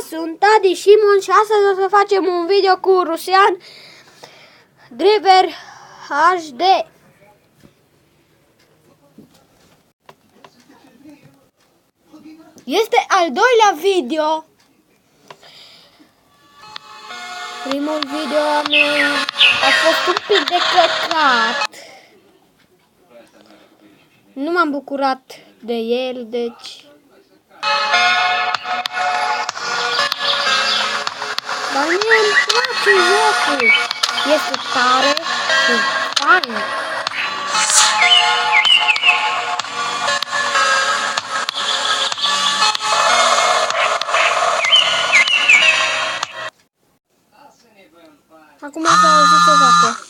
sunt Dati Simon și astăzi o să facem un video cu Rusian Driver HD. Este al doilea video. Primul video meu a fost un pic de căcat. Nu m-am bucurat de el, deci... Dar mie îmi place jocul. Este tare și fain. Acum să auziți o vacă.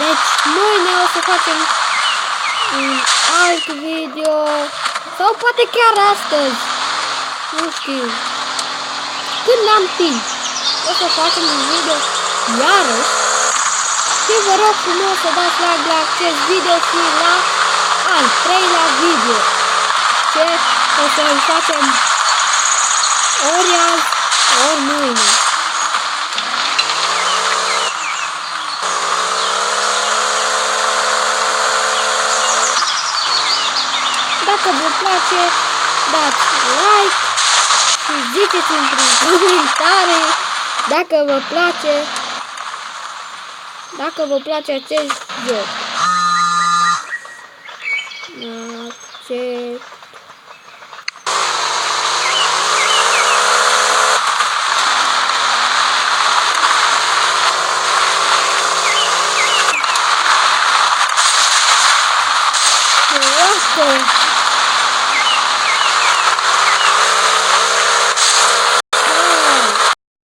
Deci, mâine o să facem un alt video, sau poate chiar astăzi, nu știu, când am timp, o să facem un video iarăși și vă rog frumos să dați like la acest video și la al treilea video, ce o să-l facem ori azi, ori mâine. Dacă vă place, dați like și ziceți într-un comentarii dacă vă place acest joc. Accept. Wow.